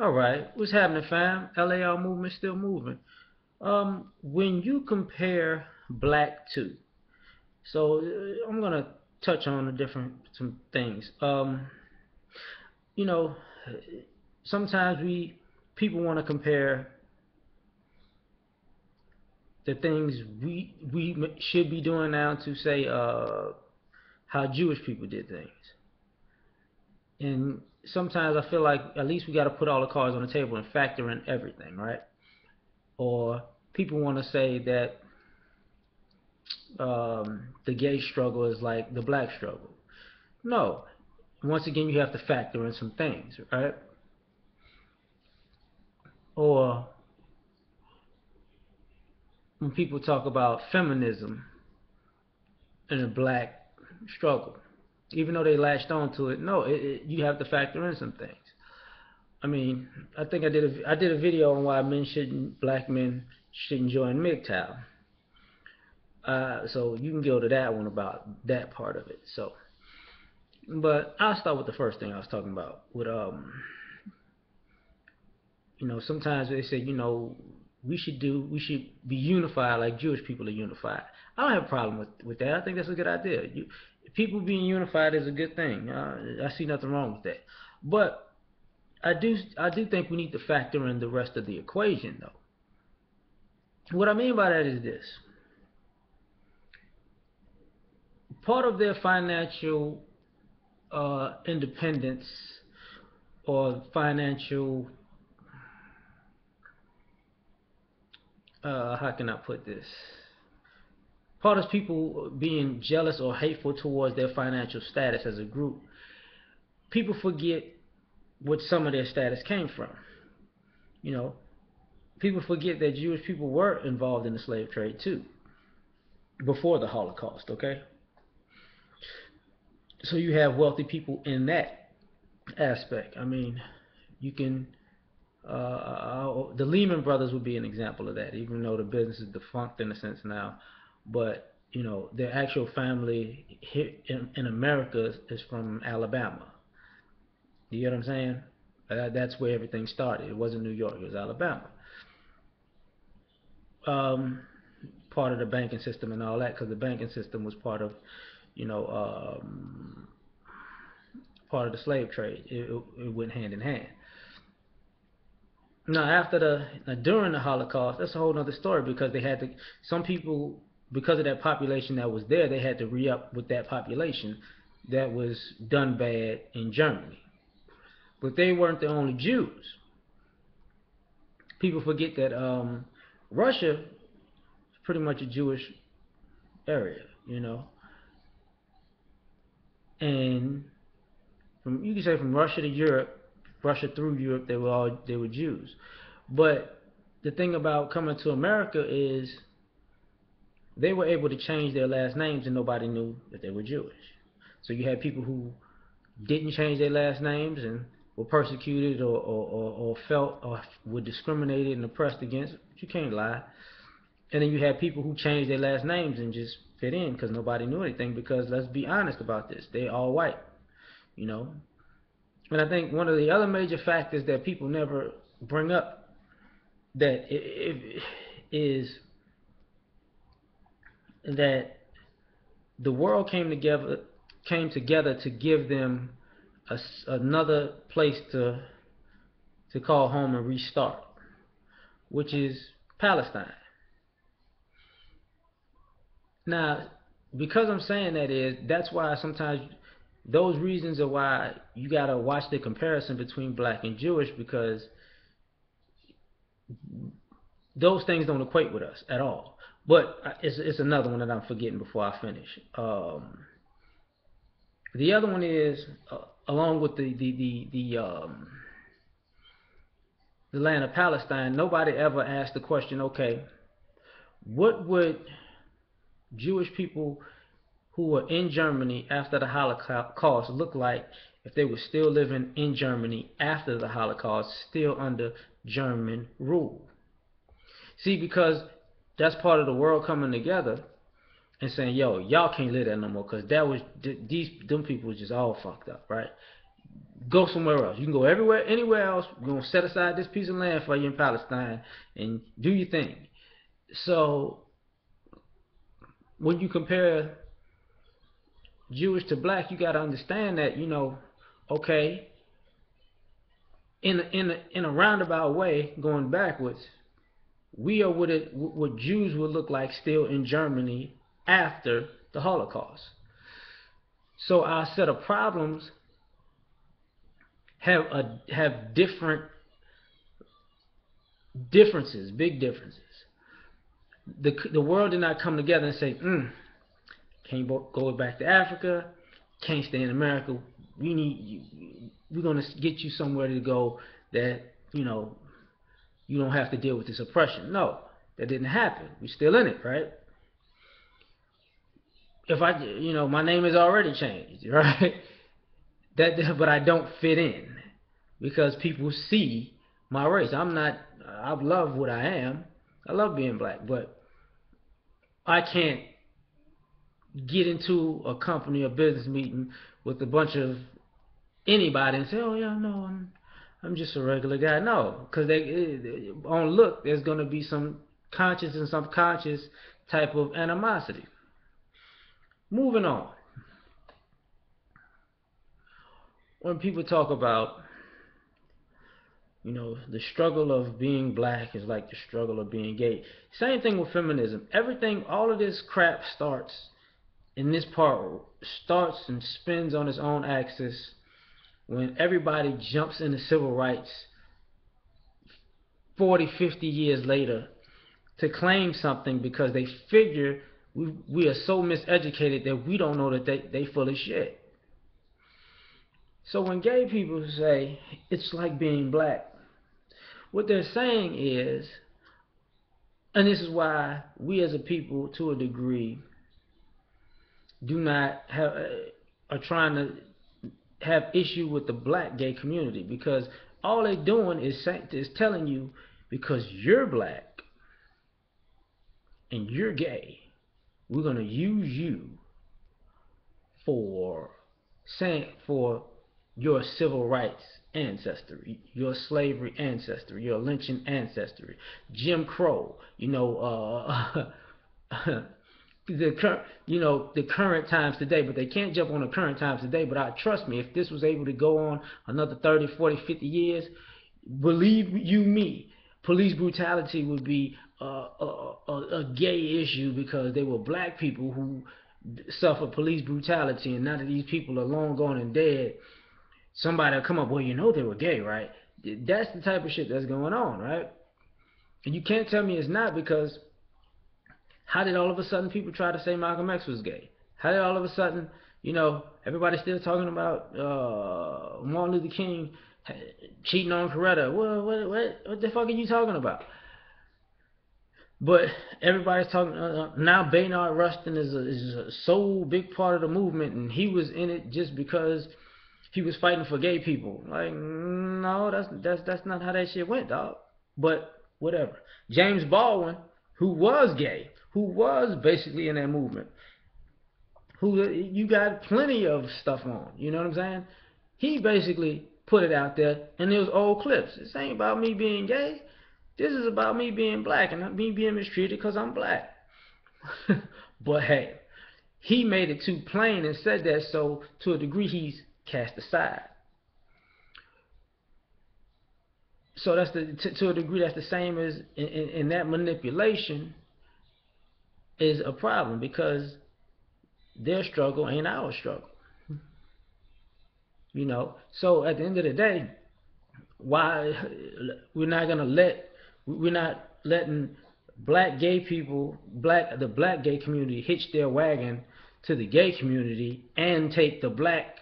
All right, what's happening, fam? L.A.R movement still moving. When you compare black to, I'm gonna touch on the different some things. You know, sometimes we people want to compare the things we should be doing now to say how Jewish people did things, and sometimes I feel like at least we got to put all the cards on the table and factor in everything, right? Or people want to say that the gay struggle is like the black struggle. No. Once again, you have to factor in some things, right? Or when people talk about feminism and the black struggle, even though they latched on to it, no, you have to factor in some things. I mean, I think I did a video on why black men shouldn't join MGTOW. So you can go to that one about that part of it. But I'll start with the first thing I was talking about. Sometimes they say, we should be unified like Jewish people are unified. I don't have a problem with that. I think that's a good idea. People being unified is a good thing. I see nothing wrong with that. But I do think we need to factor in the rest of the equation, though. What I mean by that is this: part of their financial independence or financial, how can I put this? Part of people being jealous or hateful towards their financial status as a group. People forget what some of their status came from. You know, people forget that Jewish people were involved in the slave trade too before the Holocaust. Okay, so you have wealthy people in that aspect. I mean, you can. The Lehman Brothers would be an example of that, even though the business is defunct in a sense now. But their actual family here in America is from Alabama. You get what I'm saying? That's where everything started. It wasn't New York; it was Alabama. Um, Part of the banking system and all that, because the banking system was you know, part of the slave trade. It went hand in hand. Now, during the Holocaust, that's a whole other story because they had to. Some people, because of that population that was there, they had to re-up with that population that was done bad in Germany. But they weren't the only Jews. People forget that Russia is pretty much a Jewish area, and you can say from Russia to Europe, Russia through Europe, they were Jews. But the thing about coming to America is they were able to change their last names and nobody knew that they were Jewish. So you had people who didn't change their last names and were persecuted or felt or were discriminated and oppressed against. But you can't lie. And then you had people who changed their last names and just fit in because nobody knew anything. Because let's be honest about this, they all white, you know. And I think one of the other major factors that people never bring up that is that the world came together to give them another place to call home and restart, which is Palestine. Now, because I'm saying that's why sometimes those reasons are why you gotta watch the comparison between black and Jewish because those things don't equate with us at all. But it's another one that I'm forgetting before I finish. The other one is along with the land of Palestine. Nobody ever asked the question, okay, what would Jewish people who were in Germany after the Holocaust look like if they were still living in Germany after the Holocaust, still under German rule? See, because that's part of the world coming together and saying, "Yo, y'all can't live that no more," because that was them people was just all fucked up, right? Go somewhere else. You can go everywhere, anywhere else. We're gonna set aside this piece of land for you in Palestine and do your thing. So when you compare Jewish to black, you got to understand that, okay, in a roundabout way, going backwards, we are what Jews would look like still in Germany after the Holocaust. So our set of problems have differences, big differences. The world did not come together and say, can't go back to Africa, can't stay in America. We need you. We're gonna get you somewhere to go that you don't have to deal with this oppression. No, that didn't happen. We're still in it, right? If my name is already changed, right? But I don't fit in because people see my race. I'm not. I love what I am. I love being black, but I can't get into a company or business meeting with a bunch of anybody and say, "Oh yeah, no, I'm just a regular guy." No, because on look, there's going to be some conscious and subconscious type of animosity. Moving on, when people talk about the struggle of being black is like the struggle of being gay. Same thing with feminism. Everything, all of this crap in this part starts and spins on its own axis when everybody jumps into civil rights 40, 50 years later to claim something because they figure we are so miseducated that we don't know that they full of shit. So when gay people say it's like being black, what they're saying is, and this is why we as a people, to a degree, are trying to have issue with the black gay community, because all they're doing is telling you because you're black and you're gay, we're gonna use you for your civil rights ancestry, your slavery ancestry, your lynching ancestry, Jim Crow, the current times today. But they can't jump on the current times today. But trust me, if this was able to go on another 30, 40, 50 years, believe you me, police brutality would be a gay issue, because they were black people who suffered police brutality, and now that these people are long gone and dead, somebody will come up, well, they were gay, right? That's the type of shit that's going on, right? And you can't tell me it's not, because how did all of a sudden people try to say Malcolm X was gay? How did all of a sudden, everybody's still talking about Martin Luther King cheating on Coretta? Well, what the fuck are you talking about? But everybody's talking now. Baynard Rustin is a so big part of the movement, and he was in it just because he was fighting for gay people. Like, no, that's not how that shit went, dog. But whatever. James Baldwin, who was gay, who was basically in that movement, who you got plenty of stuff on, you know what I'm saying? He basically put it out there, and there was old clips. This ain't about me being gay. This is about me being black and me being mistreated because I'm black. But hey, he made it too plain and said that, so to a degree he's cast aside. So that's to a degree that's the same as in that manipulation is a problem, because their struggle ain't our struggle. So at the end of the day, why we're not letting black gay people, the black gay community, hitch their wagon to the gay community and take the black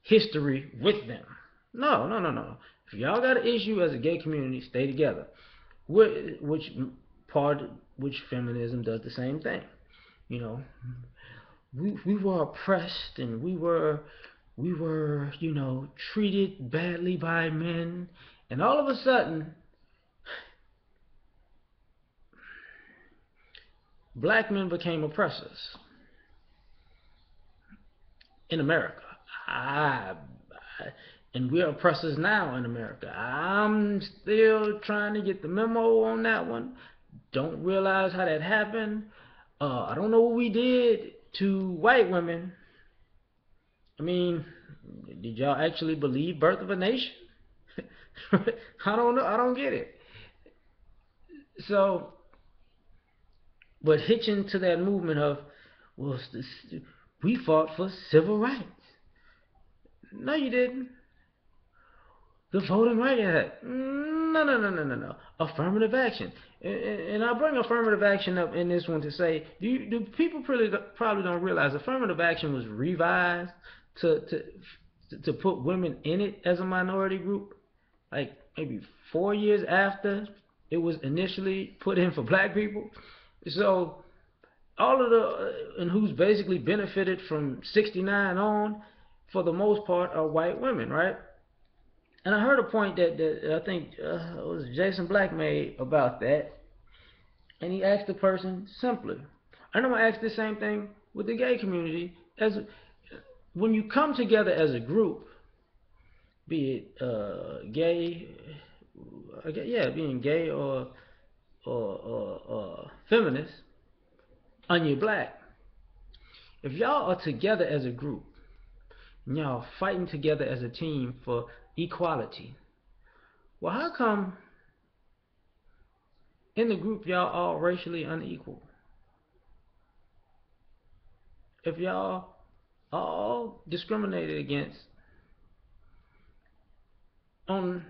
history with them. No. If y'all got an issue as a gay community, stay together. Which feminism does the same thing. We were oppressed, and we were treated badly by men, and all of a sudden black men became oppressors in America. and we're oppressors now in America. I'm still trying to get the memo on that one. Don't realize how that happened. I don't know what we did to white women. I mean, did y'all actually believe Birth of a Nation? I don't know. I don't get it. So, but hitching to that movement of, well, we fought for civil rights. No, you didn't. The Voting Rights Act. No, no, no, no, no, no. Affirmative action. And I bring affirmative action up in this one to say, do people probably don't realize affirmative action was revised to put women in it as a minority group, like maybe 4 years after it was initially put in for black people. So all of and who's basically benefited from '69 on, for the most part, are white women, right? And I heard a point that I think it was Jason Black made about that, and he asked the person simply. I know I asked the same thing with the gay community. As when you come together as a group, be it gay, yeah, being gay or feminist, and you're black. If y'all are together as a group, and y'all fighting together as a team for equality, well, how come in the group y'all all racially unequal? If y'all are all discriminated against on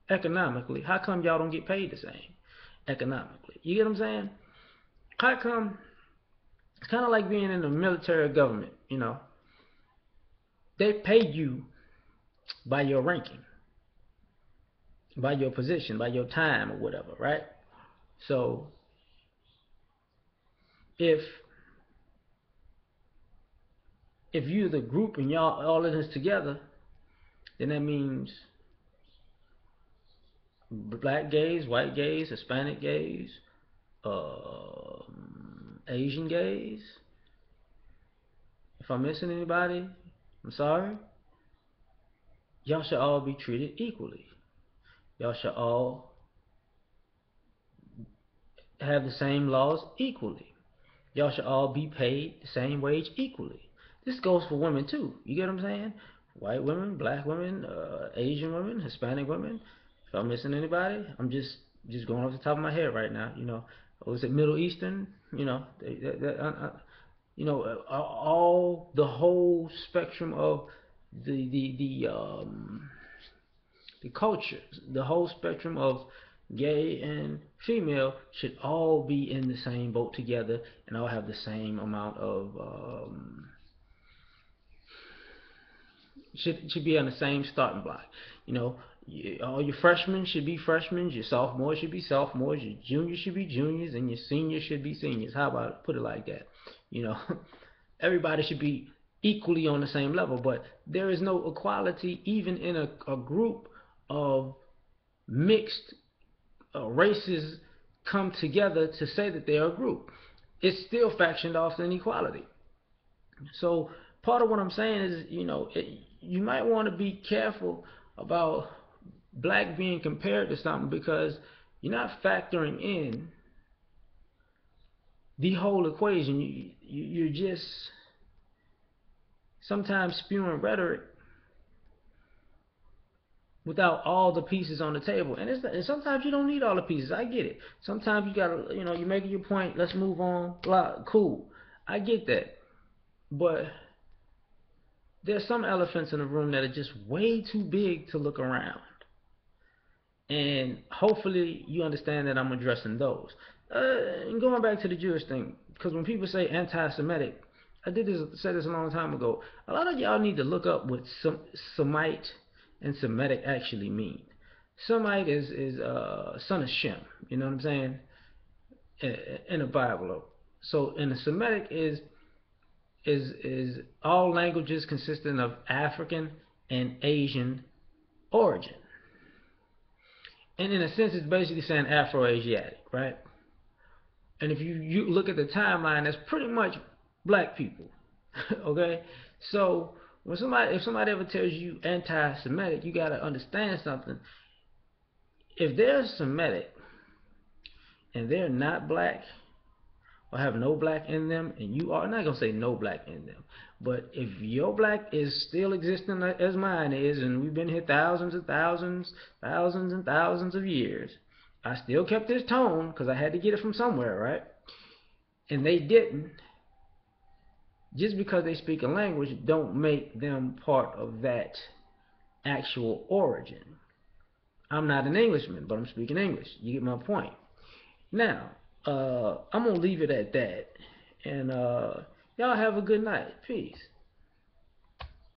economically, how come y'all don't get paid the same economically? You get what I'm saying? How come it's kind of like being in the military government, you know? They pay you by your ranking, by your position, by your time or whatever, right? So if you're the group and y'all all in this together, then that means black gays, white gays, Hispanic gays, Asian gays. If I'm missing anybody, I'm sorry. Y'all should all be treated equally. Y'all should all have the same laws equally. Y'all should all be paid the same wage equally. This goes for women too. You get what I'm saying? White women, black women, Asian women, Hispanic women. If I'm missing anybody, I'm just going off the top of my head right now. You know, was it Middle Eastern? You know, all the whole spectrum of the culture, the whole spectrum of gay and female should all be in the same boat together and all have the same amount of should be on the same starting block. You know, all your freshmen should be freshmen, your sophomores should be sophomores, your juniors should be juniors, and your seniors should be seniors. How about it? Put it like that? You know, everybody should be equally on the same level, but there is no equality even in a group of mixed races come together to say that they're a group. It's still factioned off inequality. So part of what I'm saying is, you might want to be careful about black being compared to something because you're not factoring in the whole equation. You're just sometimes spewing rhetoric without all the pieces on the table. And sometimes you don't need all the pieces. I get it. Sometimes you gotta, you're making your point. Let's move on. Blah, cool. I get that. But there's some elephants in the room that are just way too big to look around. And hopefully you understand that I'm addressing those. And going back to the Jewish thing, because when people say anti-Semitic, I said this a long time ago. A lot of y'all need to look up what Semite and Semitic actually mean. Semite is son of Shem. You know what I'm saying? In the Bible. So, in the Semitic is all languages consisting of African and Asian origin. And in a sense, it's basically saying Afro-Asiatic, right? And if you look at the timeline, that's pretty much black people. Okay? So if somebody ever tells you anti-Semitic, you gotta understand something. If they're Semitic and they're not black or have no black in them, and you are, I'm not gonna say no black in them, but if your black is still existing as mine is, and we've been here thousands and thousands, thousands and thousands of years, I still kept this tone because I had to get it from somewhere, right? And they didn't. Just because they speak a language don't make them part of that actual origin. I'm not an Englishman, but I'm speaking English. You get my point. Now, I'm gonna leave it at that, and y'all have a good night. Peace.